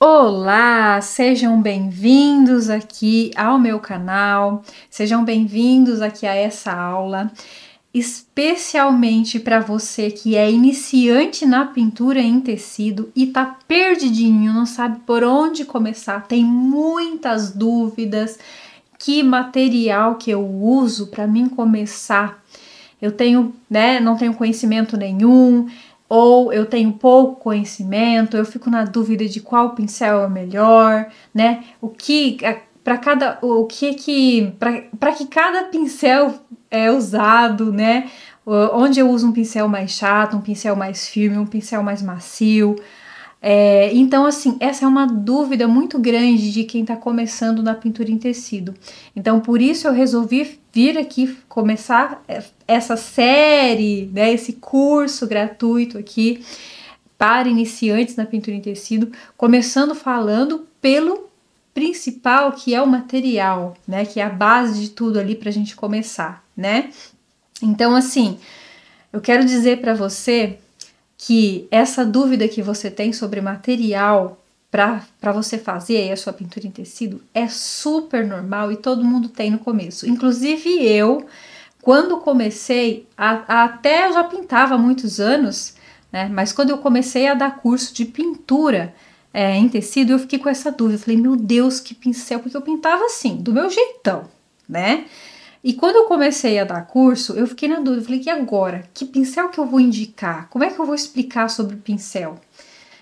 Olá, sejam bem-vindos aqui ao meu canal, sejam bem-vindos aqui a essa aula, especialmente para você que é iniciante na pintura em tecido e tá perdidinho, não sabe por onde começar, tem muitas dúvidas, que material que eu uso para mim começar. Eu tenho, não tenho conhecimento nenhum, ou eu tenho pouco conhecimento, eu fico na dúvida de qual pincel é o melhor, né? Para que cada pincel é usado, né? Onde eu uso um pincel mais chato, um pincel mais firme, um pincel mais macio. Então, assim, essa é uma dúvida muito grande de quem está começando na pintura em tecido. Então, por isso eu resolvi vir aqui começar essa série, né, esse curso gratuito aqui para iniciantes na pintura em tecido, começando falando pelo principal, que é o material, né, que é a base de tudo ali para a gente começar, né? Então, assim, eu quero dizer para você que essa dúvida que você tem sobre material para você fazer aí a sua pintura em tecido é super normal e todo mundo tem no começo. Inclusive eu, quando comecei, até eu já pintava há muitos anos, né? Mas quando eu comecei a dar curso de pintura em tecido, eu fiquei com essa dúvida. Eu falei, meu Deus, que pincel, porque eu pintava assim, do meu jeitão, né? E quando eu comecei a dar curso, eu fiquei na dúvida, falei, e agora? Que pincel que eu vou indicar? Como é que eu vou explicar sobre o pincel?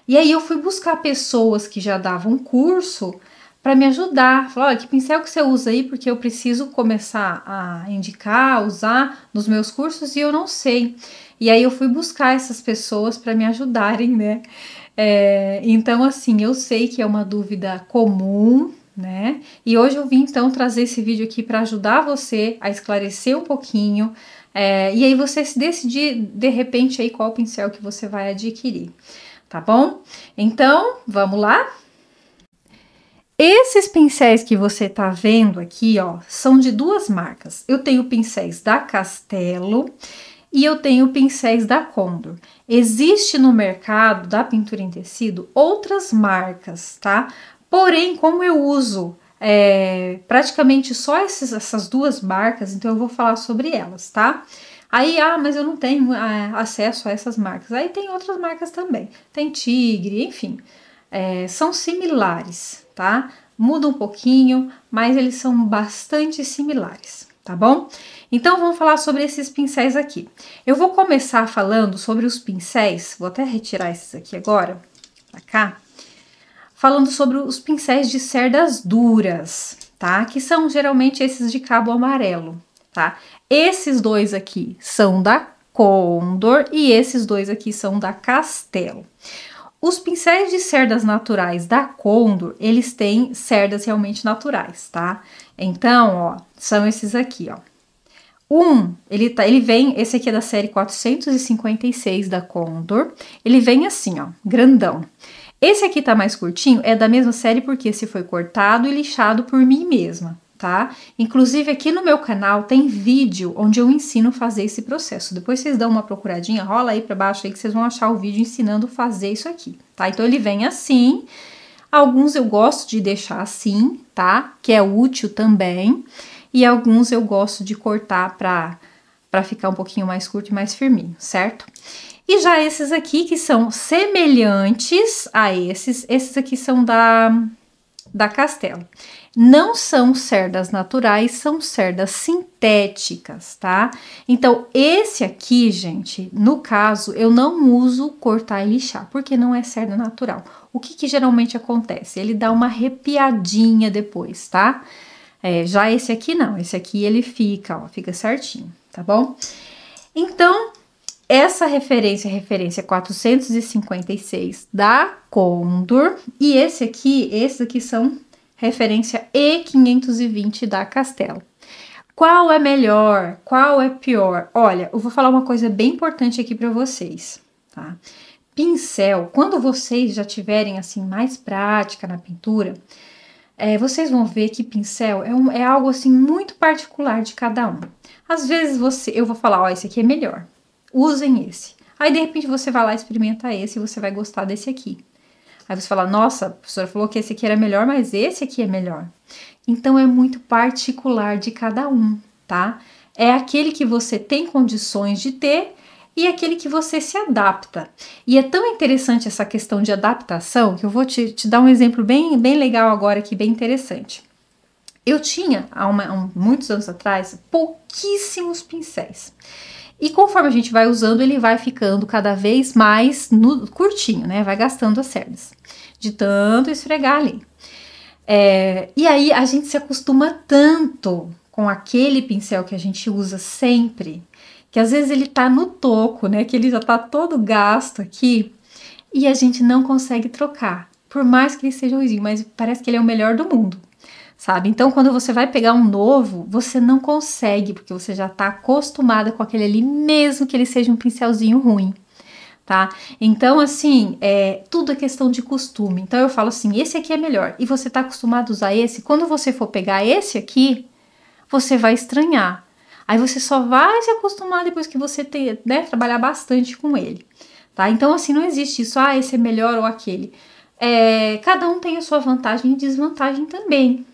E aí eu fui buscar pessoas que já davam curso para me ajudar. Falei, olha, que pincel que você usa aí? Porque eu preciso começar a indicar, usar nos meus cursos e eu não sei. E aí eu fui buscar essas pessoas para me ajudarem, né? Então, assim, eu sei que é uma dúvida comum, né? E hoje eu vim então trazer esse vídeo aqui para ajudar você a esclarecer um pouquinho, e aí você se decidir de repente aí qual pincel que você vai adquirir, tá bom? Então, vamos lá? Esses pincéis que você tá vendo aqui, ó, são de duas marcas. Eu tenho pincéis da Castelo e eu tenho pincéis da Condor. Existe no mercado da pintura em tecido outras marcas, tá? Porém, como eu uso praticamente só essas duas marcas, então eu vou falar sobre elas, tá? Aí, mas eu não tenho acesso a essas marcas. Aí tem outras marcas também. Tem Tigre, enfim. São similares, tá? Muda um pouquinho, mas eles são bastante similares, tá bom? Então, vamos falar sobre esses pincéis aqui. Eu vou começar falando sobre os pincéis, vou até retirar esses aqui agora, pra cá, falando sobre os pincéis de cerdas duras, tá? Que são geralmente esses de cabo amarelo, tá? Esses dois aqui são da Condor e esses dois aqui são da Castelo. Os pincéis de cerdas naturais da Condor, eles têm cerdas realmente naturais, tá? Então, ó, são esses aqui, ó. Ele vem, esse aqui é da série 456 da Condor, ele vem assim, ó, grandão. Esse aqui tá mais curtinho, é da mesma série porque esse foi cortado e lixado por mim mesma, tá? Inclusive aqui no meu canal tem vídeo onde eu ensino a fazer esse processo. Depois vocês dão uma procuradinha, rola aí pra baixo aí que vocês vão achar o vídeo ensinando a fazer isso aqui, tá? Então ele vem assim, alguns eu gosto de deixar assim, tá? Que é útil também. E alguns eu gosto de cortar pra ficar um pouquinho mais curto e mais firminho, certo? E já esses aqui que são semelhantes a esses aqui são da Castelo. Não são cerdas naturais, são cerdas sintéticas, tá? Então, esse aqui, gente, no caso, eu não uso cortar e lixar, porque não é cerda natural. O que geralmente acontece? Ele dá uma arrepiadinha depois, tá? Já esse aqui não, esse aqui ele fica, ó, fica certinho, tá bom? Então, essa referência é referência 456 da Condor e esses aqui são referência E520 da Castelo. Qual é melhor? Qual é pior? Olha, eu vou falar uma coisa bem importante aqui para vocês, tá? Pincel, quando vocês já tiverem assim mais prática na pintura, vocês vão ver que pincel é algo assim muito particular de cada um. Às vezes eu vou falar, ó, esse aqui é melhor, usem esse. Aí de repente você vai lá experimentar esse e você vai gostar desse aqui. Aí você fala, nossa, a professora falou que esse aqui era melhor, mas esse aqui é melhor. Então, é muito particular de cada um, tá? É aquele que você tem condições de ter e aquele que você se adapta. E é tão interessante essa questão de adaptação, que eu vou te dar um exemplo bem legal agora aqui, bem interessante. Eu tinha, há muitos anos atrás, pouquíssimos pincéis. E conforme a gente vai usando, ele vai ficando cada vez mais curtinho, né? Vai gastando as cerdas, de tanto esfregar ali. E aí a gente se acostuma tanto com aquele pincel que a gente usa sempre, que às vezes ele tá no toco, né? Que ele já tá todo gasto aqui, e a gente não consegue trocar. Por mais que ele seja ruimzinho, mas parece que ele é o melhor do mundo, sabe? Então, quando você vai pegar um novo, você não consegue, porque você já tá acostumada com aquele ali, mesmo que ele seja um pincelzinho ruim, tá? Então, assim, tudo é questão de costume. Então, eu falo assim, esse aqui é melhor, e você tá acostumado a usar esse, quando você for pegar esse aqui, você vai estranhar. Aí você só vai se acostumar depois que você trabalhar bastante com ele, tá? Então, assim, não existe isso, esse é melhor ou aquele. Cada um tem a sua vantagem e desvantagem também,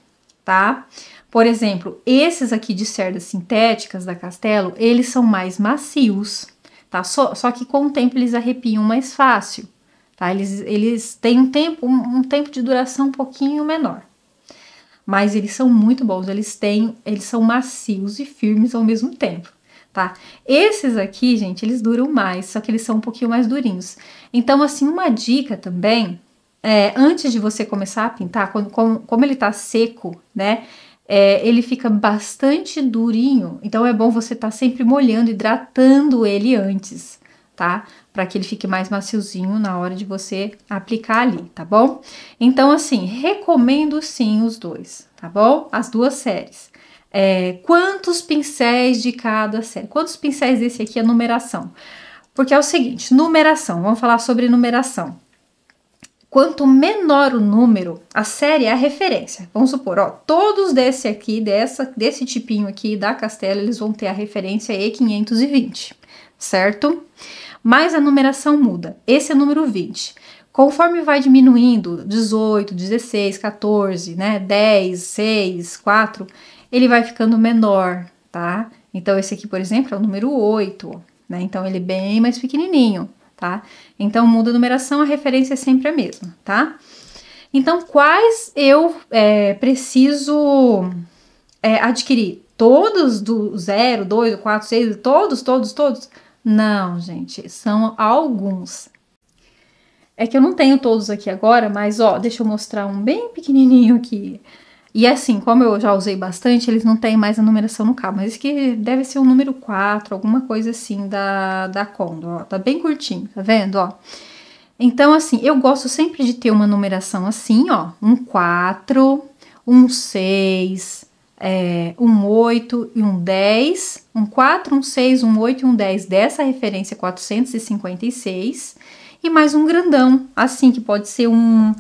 tá? Por exemplo, esses aqui de cerdas sintéticas da Castelo, eles são mais macios, tá? Só que com o tempo eles arrepiam mais fácil, tá? Eles têm um tempo de duração um pouquinho menor. Mas eles são muito bons, eles são macios e firmes ao mesmo tempo, tá? Esses aqui, gente, eles duram mais, só que eles são um pouquinho mais durinhos. Então, assim, uma dica também, antes de você começar a pintar, como ele tá seco, né? Ele fica bastante durinho, então é bom você estar sempre molhando, hidratando ele antes, tá? Para que ele fique mais maciozinho na hora de você aplicar ali, tá bom? Então, assim, recomendo sim os dois, tá bom? As duas séries. Quantos pincéis de cada série? Quantos pincéis desse aqui é numeração? Porque é o seguinte, numeração, vamos falar sobre numeração. Quanto menor o número, a série é a referência. Vamos supor, todos desse aqui, desse tipinho aqui da Castelo, eles vão ter a referência E520, certo? Mas a numeração muda. Esse é o número 20. Conforme vai diminuindo, 18, 16, 14, né, 10, 6, 4, ele vai ficando menor, tá? Então, esse aqui, por exemplo, é o número 8, né? Então, ele é bem mais pequenininho, tá? Então, muda a numeração, a referência é sempre a mesma, tá? Então, quais eu preciso adquirir? Todos do 0, 2, 4, 6, todos? Não, gente, são alguns. É que eu não tenho todos aqui agora, mas deixa eu mostrar um bem pequenininho aqui. E assim, como eu já usei bastante, eles não têm mais a numeração no cabo, mas esse aqui deve ser o número 4, alguma coisa assim da Condor, tá bem curtinho, tá vendo, Então, assim, eu gosto sempre de ter uma numeração assim, um 4, um 6... um 8 e um 10, um 4, um 6, um 8 e um 10 dessa referência 456, e mais um grandão, assim, que pode ser um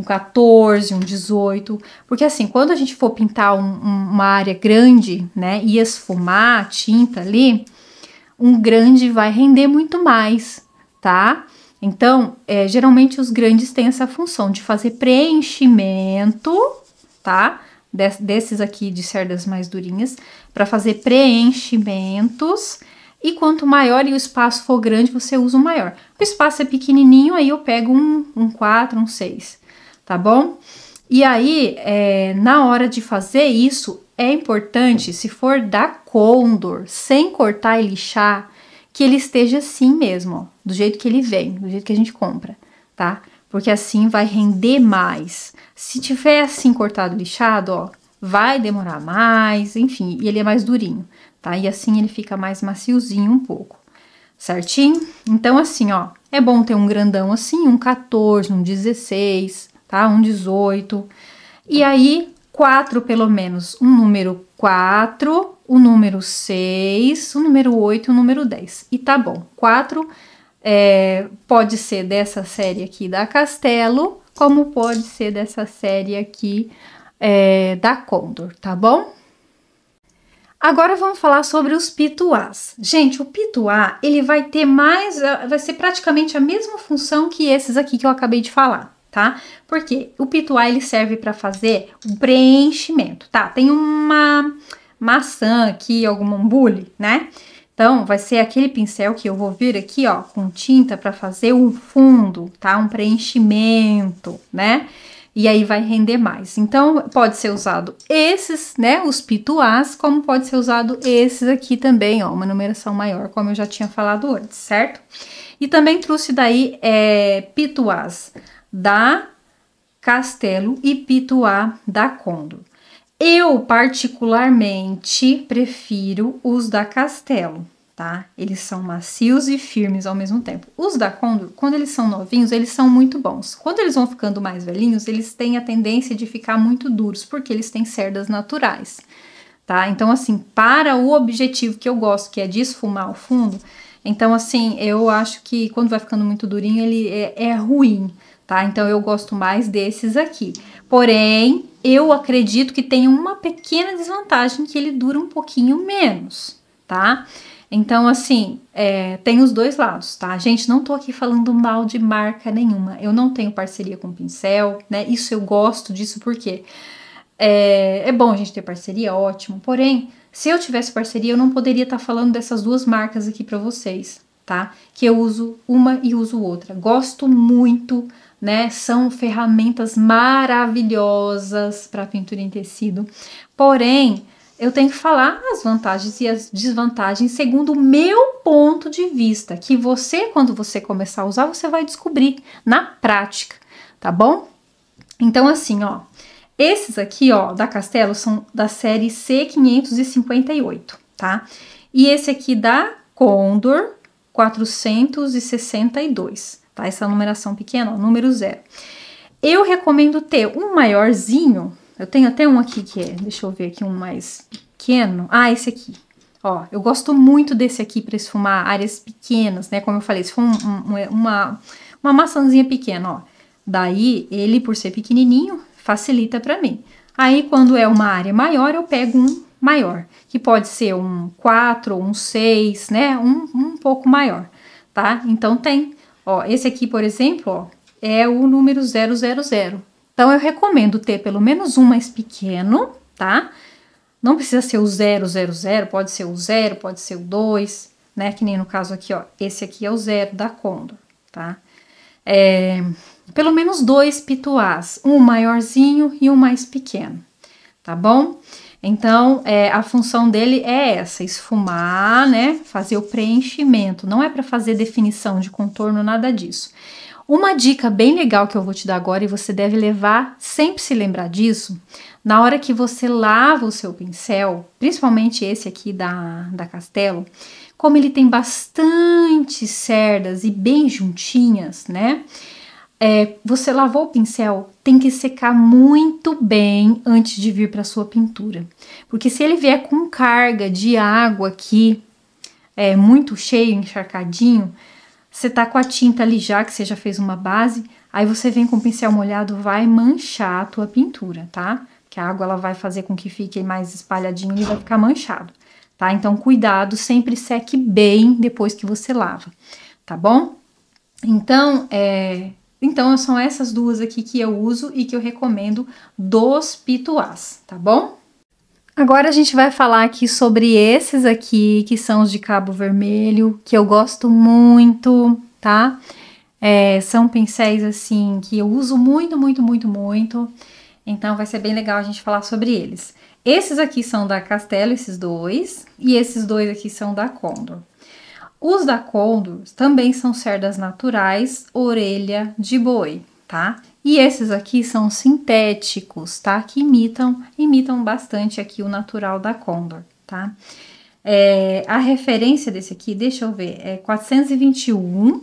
14, um 18, porque assim, quando a gente for pintar uma área grande, né, e esfumar a tinta ali, um grande vai render muito mais, tá? Então, geralmente os grandes têm essa função de fazer preenchimento, tá? Desses aqui de cerdas mais durinhas, para fazer preenchimentos, e quanto maior e o espaço for grande, você usa o maior. O espaço é pequenininho, aí eu pego um 4, um 6, tá bom? E aí, na hora de fazer isso, é importante, se for da Condor, sem cortar e lixar, que ele esteja assim mesmo, do jeito que ele vem, do jeito que a gente compra, tá? Porque assim vai render mais. Se tiver assim cortado e lixado, vai demorar mais, enfim, e ele é mais durinho, tá? E assim ele fica mais maciozinho um pouco, certinho? Então assim, é bom ter um grandão assim, um 14, um 16, tá? Um 18. E aí, 4 pelo menos, um número 4, o número 6, o número 8 e o número 10. E tá bom, 4 pode ser dessa série aqui da Castelo, como pode ser dessa série aqui da Condor, tá bom? Agora vamos falar sobre os pituás. Gente, o pituá, ele vai ter vai ser praticamente a mesma função que esses aqui que eu acabei de falar, tá? Porque o pituá, ele serve para fazer o preenchimento, tá? Tem uma maçã aqui, algum bule, né? Então, vai ser aquele pincel que eu vou vir aqui, ó, com tinta para fazer um fundo, tá? Um preenchimento, né? E aí vai render mais. Então, pode ser usado esses, né, os pituás, como pode ser usado esses aqui também, ó, uma numeração maior, como eu já tinha falado antes, certo? E também trouxe daí pituás da Castelo e pituá da Condor. Eu, particularmente, prefiro os da Castelo, tá? Eles são macios e firmes ao mesmo tempo. Os da Condor, quando eles são novinhos, eles são muito bons. Quando eles vão ficando mais velhinhos, eles têm a tendência de ficar muito duros, porque eles têm cerdas naturais, tá? Então, assim, para o objetivo que eu gosto, que é de esfumar o fundo, então, assim, eu acho que quando vai ficando muito durinho, ele é ruim, tá? Então, eu gosto mais desses aqui. Porém, eu acredito que tem uma pequena desvantagem, que ele dura um pouquinho menos, tá? Então, assim, tem os dois lados, tá? Gente, não tô aqui falando mal de marca nenhuma. Eu não tenho parceria com pincel, né? Isso eu gosto disso porque é bom a gente ter parceria, ótimo. Porém, se eu tivesse parceria, eu não poderia estar falando dessas duas marcas aqui pra vocês, tá? Que eu uso uma e uso outra. Gosto muito, né? São ferramentas maravilhosas para pintura em tecido. Porém, eu tenho que falar as vantagens e as desvantagens segundo o meu ponto de vista, que você, quando você começar a usar, você vai descobrir na prática, tá bom? Então, assim, ó, esses aqui, ó, da Castelo são da série C558, tá? E esse aqui da Condor, 462, tá? Essa numeração pequena, ó, número 0. Eu recomendo ter um maiorzinho. Eu tenho até um aqui que deixa eu ver aqui, um mais pequeno. Ah, esse aqui. Ó, eu gosto muito desse aqui para esfumar áreas pequenas, né? Como eu falei, se for uma maçãzinha pequena, ó. Daí, ele, por ser pequenininho, facilita para mim. Aí, quando é uma área maior, eu pego um maior, que pode ser um 4 ou um 6, né? Um pouco maior, tá? Então, tem. Ó, esse aqui, por exemplo, ó, é o número 000. Então, eu recomendo ter pelo menos um mais pequeno, tá? Não precisa ser o 000, pode ser o 0, pode ser o 2, né? Que nem no caso aqui, ó. Esse aqui é o 0 da Condor, tá? Pelo menos 2 pituás, um maiorzinho e um mais pequeno, tá bom? Então, a função dele é essa, esfumar, né? Fazer o preenchimento, não é para fazer definição de contorno, nada disso. Uma dica bem legal que eu vou te dar agora, e você deve levar, sempre se lembrar disso, na hora que você lava o seu pincel, principalmente esse aqui da Castelo, como ele tem bastante cerdas e bem juntinhas, né? Você lavou o pincel, tem que secar muito bem antes de vir para sua pintura. Porque se ele vier com carga de água aqui, muito cheio, encharcadinho, você tá com a tinta ali já, que você já fez uma base, aí você vem com o pincel molhado, vai manchar a tua pintura, tá? Que a água ela vai fazer com que fique mais espalhadinho e vai ficar manchado, tá? Então, cuidado, sempre seque bem depois que você lava, tá bom? Então, são essas duas aqui que eu uso e que eu recomendo dos pituás, tá bom? Agora a gente vai falar aqui sobre esses aqui, que são os de cabo vermelho, que eu gosto muito, tá? São pincéis, assim, que eu uso muito, muito, muito, muito. Então, vai ser bem legal a gente falar sobre eles. Esses aqui são da Castelo, esses dois. E esses dois aqui são da Condor. Os da Condor também são cerdas naturais, orelha de boi, tá? E esses aqui são sintéticos, tá? Que imitam bastante aqui o natural da Condor, tá? A referência desse aqui, deixa eu ver, é 421.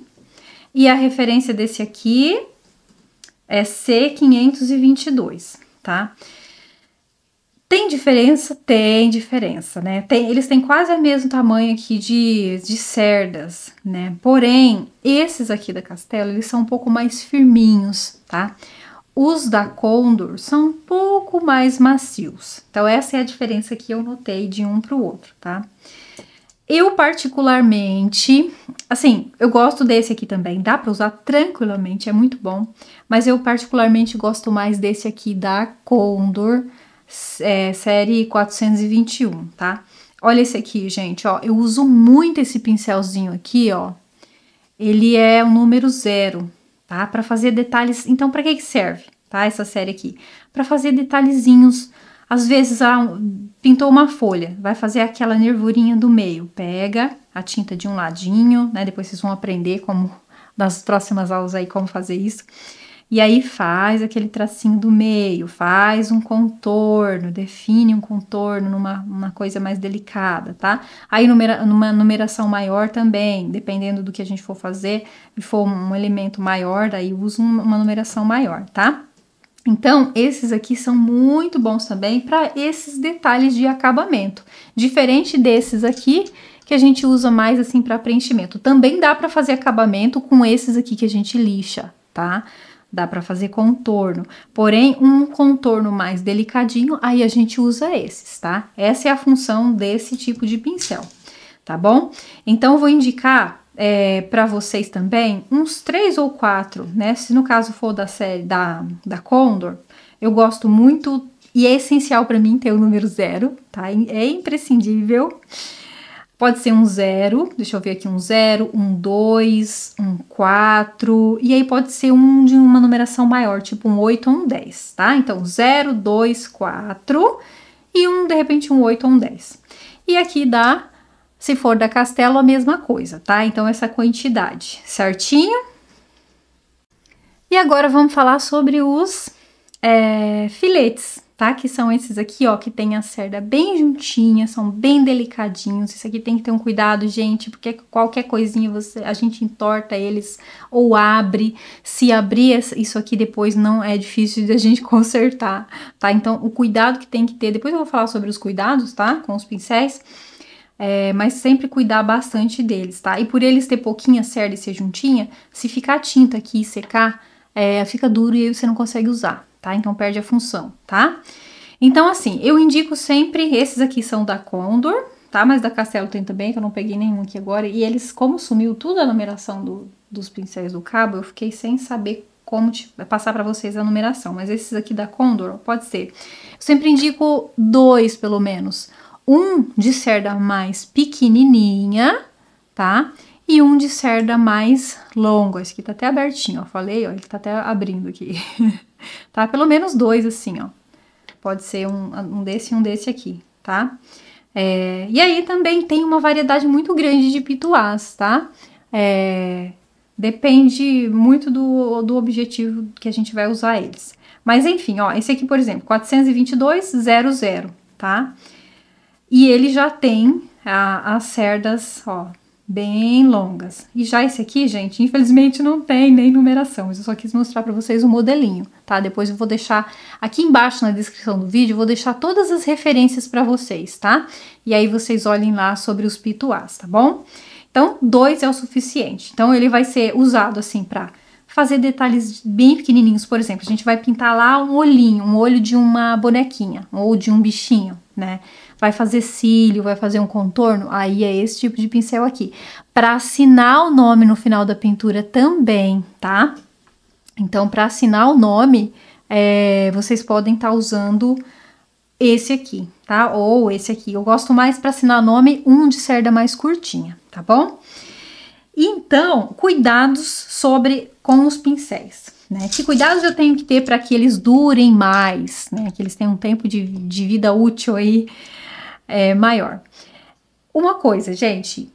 E a referência desse aqui é C522, tá? Tem diferença? Tem diferença, né? Eles têm quase o mesmo tamanho aqui de cerdas, né? Porém, esses aqui da Castelo, eles são um pouco mais firminhos, tá? os da Condor são um pouco mais macios. Então, essa é a diferença que eu notei de um para o outro, tá? Eu particularmente, assim, eu gosto desse aqui também, dá para usar tranquilamente, é muito bom. Mas eu particularmente gosto mais desse aqui da Condor, série 421, tá? Olha esse aqui, gente, ó, eu uso muito esse pincelzinho aqui, ó. Ele é o número 0, tá? Para fazer detalhes. Então, para que serve, tá? Essa série aqui, para fazer detalhezinhos. Às vezes, pintou uma folha, vai fazer aquela nervurinha do meio. Pega a tinta de um ladinho, né? Depois vocês vão aprender como, nas próximas aulas aí, como fazer isso. E aí faz aquele tracinho do meio, faz um contorno, define um contorno numa coisa mais delicada, tá? Aí numa numeração maior também, dependendo do que a gente for fazer, e for um elemento maior, daí usa uma numeração maior, tá? Então, esses aqui são muito bons também para esses detalhes de acabamento. Diferente desses aqui, que a gente usa mais assim para preenchimento. Também dá para fazer acabamento com esses aqui que a gente lixa, tá? Dá para fazer contorno, porém um contorno mais delicadinho, aí a gente usa esses, tá? Essa é a função desse tipo de pincel, tá bom? Então, eu vou indicar para vocês também uns 3 ou 4, né? Se no caso for da série da Condor, eu gosto muito e é essencial para mim ter o número 0, tá? É imprescindível. Pode ser um 0, deixa eu ver aqui, um 0, um 2, um 4, e aí pode ser um de uma numeração maior, tipo um 8 ou um 10, tá? Então, 0, 2, 4 e de repente, um 8 ou um 10. E aqui dá, se for da Castelo, a mesma coisa, tá? Então, essa quantidade, certinho? E agora vamos falar sobre os filetes, tá? Que são esses aqui, ó, que tem a cerda bem juntinha, são bem delicadinhos. Isso aqui tem que ter um cuidado, gente, porque qualquer coisinha a gente entorta eles ou abre. Se abrir isso aqui depois não é difícil de a gente consertar, tá? Então, o cuidado que tem que ter, depois eu vou falar sobre os cuidados, tá? Com os pincéis, mas sempre cuidar bastante deles, tá? E por eles ter pouquinha cerda e ser juntinha, se ficar tinta aqui e secar, fica duro e aí você não consegue usar, tá? Então, perde a função, tá? Então, assim, eu indico sempre, esses aqui são da Condor, tá? Mas da Castelo tem também, que eu não peguei nenhum aqui agora. E eles, como sumiu tudo a numeração dos pincéis do cabo, eu fiquei sem saber como passar pra vocês a numeração. Mas esses aqui da Condor, pode ser. Eu sempre indico 2, pelo menos. Um de cerda mais pequenininha, tá? E um de cerda mais longo. Esse aqui tá até abertinho, ó. Falei, ó, ele tá até abrindo aqui. Tá? Pelo menos 2, assim, ó. Pode ser um desse e um desse aqui, tá? E aí também tem uma variedade muito grande de pituás, tá? Depende muito do objetivo que a gente vai usar eles. Mas enfim, ó, esse aqui, por exemplo, 422,00, tá? E ele já tem as cerdas, ó, bem longas. E já esse aqui, gente, infelizmente não tem nem numeração, mas eu só quis mostrar pra vocês o modelinho, tá? Depois eu vou deixar aqui embaixo na descrição do vídeo, eu vou deixar todas as referências pra vocês, tá? E aí vocês olhem lá sobre os pituás, tá bom? Então, 2 é o suficiente. Então, ele vai ser usado assim pra fazer detalhes bem pequenininhos. Por exemplo, a gente vai pintar lá um olhinho, um olho de uma bonequinha ou de um bichinho, né? Vai fazer cílio, vai fazer um contorno, aí é esse tipo de pincel aqui. Para assinar o nome no final da pintura também, tá? Então, para assinar o nome, vocês podem estar usando esse aqui, tá? Ou esse aqui. Eu gosto mais para assinar nome, um de cerda mais curtinha, tá bom? Então, cuidados com os pincéis, né? Que cuidados eu tenho que ter para que eles durem mais, né? Que eles tenham um tempo de vida útil aí maior. Uma coisa, gente,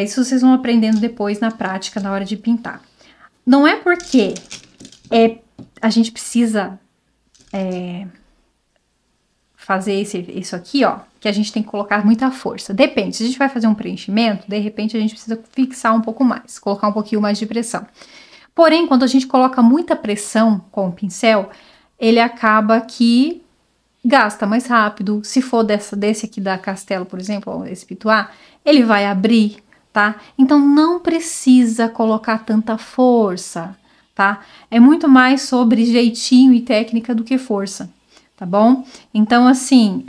isso vocês vão aprendendo depois na prática, na hora de pintar. Não é porque a gente precisa fazer isso aqui, ó, que a gente tem que colocar muita força. Depende, se a gente vai fazer um preenchimento, de repente a gente precisa fixar um pouco mais, colocar um pouquinho mais de pressão. Porém, quando a gente coloca muita pressão com o pincel, ele acaba que gasta mais rápido. Se for desse aqui da Castelo, por exemplo, esse pituá, ele vai abrir, tá? Então, não precisa colocar tanta força, tá? É muito mais sobre jeitinho e técnica do que força, tá bom? Então, assim,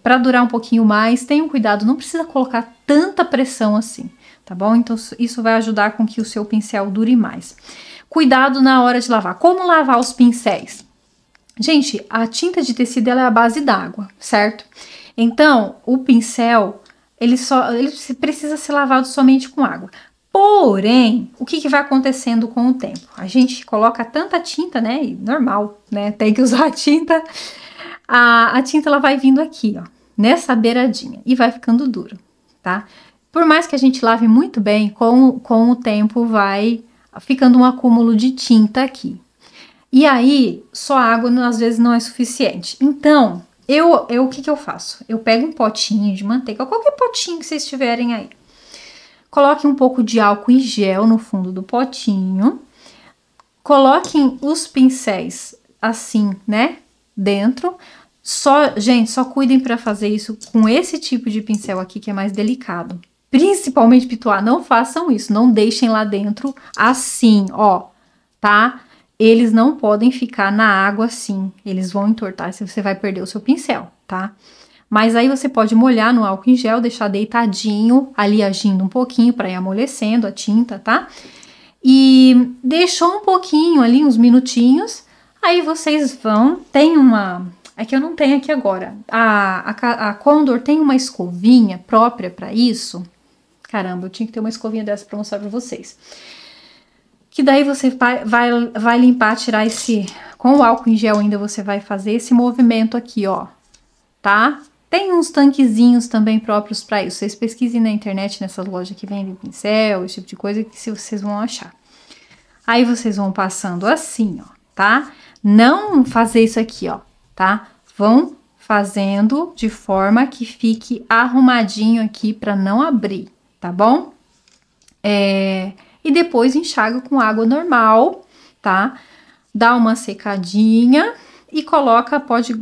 para durar um pouquinho mais, tenham cuidado, não precisa colocar tanta pressão assim, tá bom? Então, isso vai ajudar com que o seu pincel dure mais. Cuidado na hora de lavar. Como lavar os pincéis? Gente, a tinta de tecido ela é a base d'água, certo? Então, o pincel, ele precisa ser lavado somente com água. Porém, o que vai acontecendo com o tempo? A gente coloca tanta tinta, né? E normal, né? Tem que usar a tinta. A tinta ela vai vindo aqui, ó, nessa beiradinha e vai ficando dura, tá? Por mais que a gente lave muito bem, com o tempo vai ficando um acúmulo de tinta aqui. E aí, só água às vezes não é suficiente. Então, o que eu faço? Eu pego um potinho de manteiga, qualquer potinho que vocês tiverem aí. Coloque um pouco de álcool em gel no fundo do potinho. Coloquem os pincéis assim, né? Dentro. Gente, só cuidem para fazer isso com esse tipo de pincel aqui que é mais delicado. Principalmente pituá, não façam isso. Não deixem lá dentro assim, ó, tá? Eles não podem ficar na água assim. Eles vão entortar, você vai perder o seu pincel, tá? Mas aí você pode molhar no álcool em gel, deixar deitadinho, ali agindo um pouquinho para ir amolecendo a tinta, tá? E deixou um pouquinho ali, uns minutinhos, aí vocês vão... Tem uma... É que eu não tenho aqui agora. A Condor tem uma escovinha própria para isso. Caramba, eu tinha que ter uma escovinha dessa para mostrar para vocês. Que daí você vai limpar, tirar esse... Com o álcool em gel ainda você vai fazer esse movimento aqui, ó, tá? Tem uns tanquezinhos também próprios para isso. Vocês pesquisem na internet, nessas lojas que vendem pincel, esse tipo de coisa, que vocês vão achar. Aí vocês vão passando assim, ó, tá? Não fazer isso aqui, ó, tá? Vão fazendo de forma que fique arrumadinho aqui para não abrir, tá bom? E depois enxaga com água normal, tá? Dá uma secadinha e coloca, pode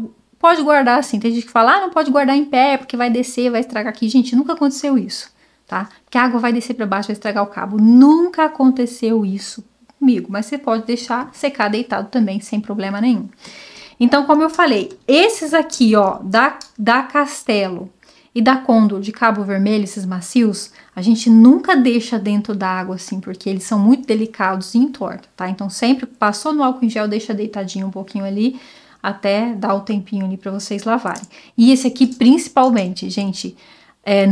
guardar assim. Tem gente que fala, não pode guardar em pé porque vai descer, vai estragar aqui. Gente, nunca aconteceu isso, tá? Porque a água vai descer para baixo, vai estragar o cabo. Nunca aconteceu isso comigo, mas você pode deixar secar deitado também, sem problema nenhum. Então, como eu falei, esses aqui, ó, da Castelo e da Condor de cabo vermelho, esses macios, a gente nunca deixa dentro da água assim, porque eles são muito delicados e entortam, tá? Então, sempre passou no álcool em gel, deixa deitadinho um pouquinho ali, até dar o tempinho ali para vocês lavarem. E esse aqui, principalmente, gente,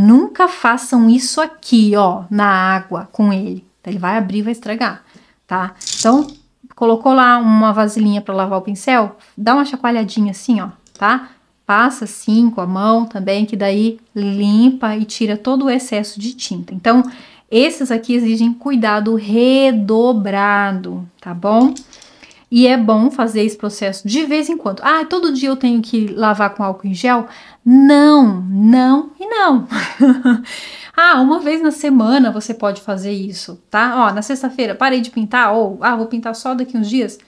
nunca façam isso aqui, ó, na água com ele. Ele vai abrir e vai estragar, tá? Então, colocou lá uma vasilhinha para lavar o pincel, dá uma chacoalhadinha assim, ó, tá? Passa assim com a mão também, que daí limpa e tira todo o excesso de tinta. Então, esses aqui exigem cuidado redobrado, tá bom? E é bom fazer esse processo de vez em quando. Ah, todo dia eu tenho que lavar com álcool em gel? Não, não e não. Ah, uma vez na semana você pode fazer isso, tá? Ó, na sexta-feira parei de pintar, ou vou pintar só daqui uns dias.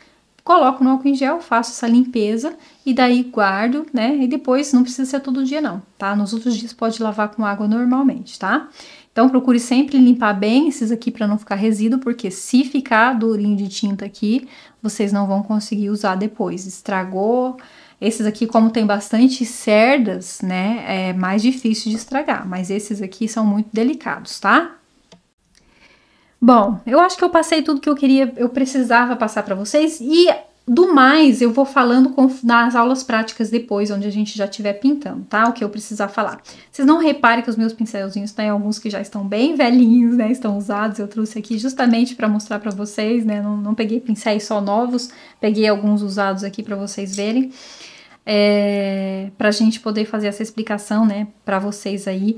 Coloco no álcool em gel, faço essa limpeza e daí guardo, né? E depois não precisa ser todo dia não, tá? Nos outros dias pode lavar com água normalmente, tá? Então procure sempre limpar bem esses aqui para não ficar resíduo, porque se ficar durinho de tinta aqui, vocês não vão conseguir usar depois. Estragou. Esses aqui, como tem bastante cerdas, né, é mais difícil de estragar, mas esses aqui são muito delicados, tá? Bom, eu acho que eu passei tudo que eu precisava passar para vocês, e do mais eu vou falando nas aulas práticas depois, onde a gente já estiver pintando, tá? O que eu precisar falar. Vocês não reparem que os meus pincelzinhos tem alguns que já estão bem velhinhos, né? Estão usados, eu trouxe aqui justamente para mostrar para vocês, né? Não peguei pincéis só novos, peguei alguns usados aqui para vocês verem. Pra gente poder fazer essa explicação, né, para vocês aí,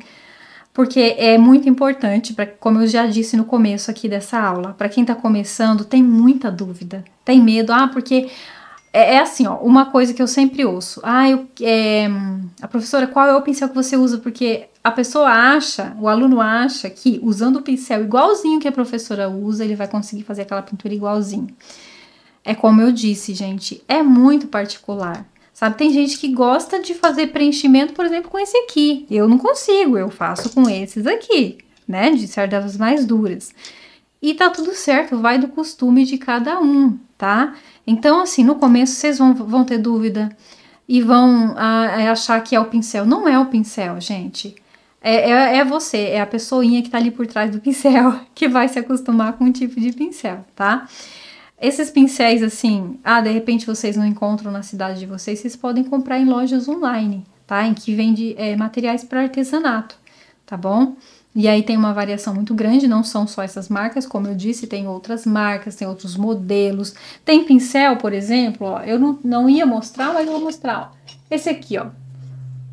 porque é muito importante, como eu já disse no começo aqui dessa aula, para quem tá começando, tem muita dúvida, tem medo, porque assim, ó, uma coisa que eu sempre ouço, a professora, qual é o pincel que você usa? Porque a pessoa acha, o aluno acha que usando o pincel igualzinho que a professora usa, ele vai conseguir fazer aquela pintura igualzinho. É como eu disse, gente, é muito particular. Sabe, tem gente que gosta de fazer preenchimento, por exemplo, com esse aqui. Eu não consigo, eu faço com esses aqui, né, de cerdas mais duras. e tá tudo certo, vai do costume de cada um, tá? Então, assim, no começo vocês vão ter dúvida e vão achar que é o pincel. Não é o pincel, gente. É você, é a pessoinha que tá ali por trás do pincel que vai se acostumar com o tipo de pincel, tá? Esses pincéis, assim, de repente vocês não encontram na cidade de vocês podem comprar em lojas online, tá? Em que vende materiais para artesanato, tá bom? E aí tem uma variação muito grande, não são só essas marcas, como eu disse, tem outras marcas, tem outros modelos. Tem pincel, por exemplo, ó, eu não ia mostrar, mas eu vou mostrar, ó. Esse aqui, ó,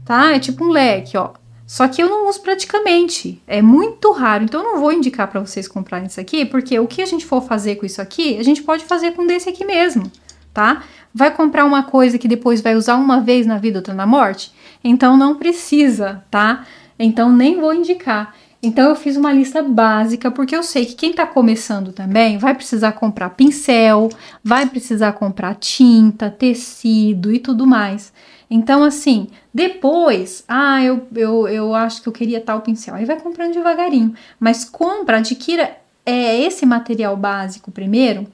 tá? É tipo um leque, ó. Só que eu não uso praticamente, é muito raro, então eu não vou indicar para vocês comprarem isso aqui, porque o que a gente for fazer com isso aqui, a gente pode fazer com desse aqui mesmo, tá? Vai comprar uma coisa que depois vai usar uma vez na vida, outra na morte? Então não precisa, tá? Então nem vou indicar. Então eu fiz uma lista básica, porque eu sei que quem tá começando também vai precisar comprar pincel, vai precisar comprar tinta, tecido e tudo mais. Então, assim, depois, eu acho que eu queria tal pincel. Aí vai comprando devagarinho. Mas adquira esse material básico primeiro,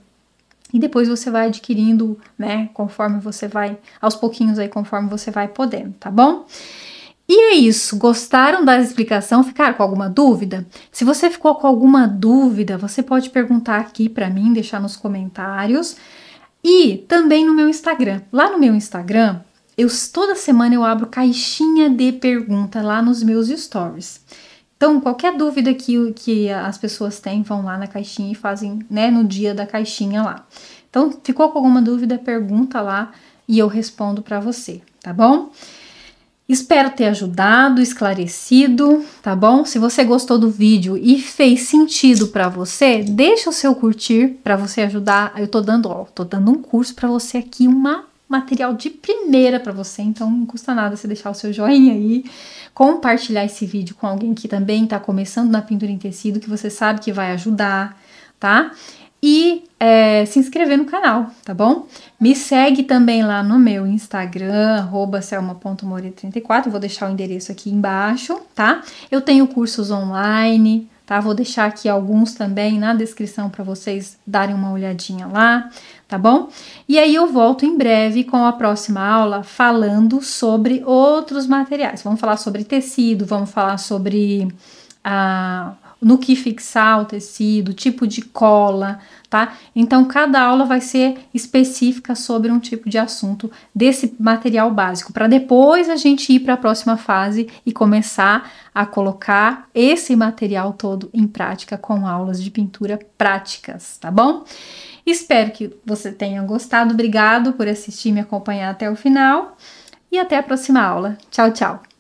e depois você vai adquirindo, né, conforme você vai, aos pouquinhos aí, conforme você vai podendo, tá bom? E é isso, gostaram da explicação? Ficaram com alguma dúvida? Se você ficou com alguma dúvida, você pode perguntar aqui para mim, deixar nos comentários. E também no meu Instagram. Lá no meu Instagram, toda semana eu abro caixinha de pergunta lá nos meus stories. Então, qualquer dúvida que as pessoas têm, vão lá na caixinha e fazem, né, no dia da caixinha lá. Então, ficou com alguma dúvida, pergunta lá e eu respondo para você, tá bom? Espero ter ajudado, esclarecido, tá bom? Se você gostou do vídeo e fez sentido para você, deixa o seu curtir para você ajudar. Eu tô dando um curso para você aqui, material de primeira para você, então não custa nada você deixar o seu joinha aí, compartilhar esse vídeo com alguém que também tá começando na pintura em tecido, que você sabe que vai ajudar, tá? E se inscrever no canal, tá bom? Me segue também lá no meu Instagram, @selma.moreira34, vou deixar o endereço aqui embaixo, tá? Eu tenho cursos online, tá? Vou deixar aqui alguns também na descrição para vocês darem uma olhadinha lá, tá bom? E aí eu volto em breve com a próxima aula falando sobre outros materiais. Vamos falar sobre tecido, vamos falar sobre no que fixar o tecido, tipo de cola, tá? Então, cada aula vai ser específica sobre um tipo de assunto desse material básico, para depois a gente ir para a próxima fase e começar a colocar esse material todo em prática com aulas de pintura práticas, tá bom? Espero que você tenha gostado, obrigado por assistir e me acompanhar até o final e até a próxima aula. Tchau, tchau!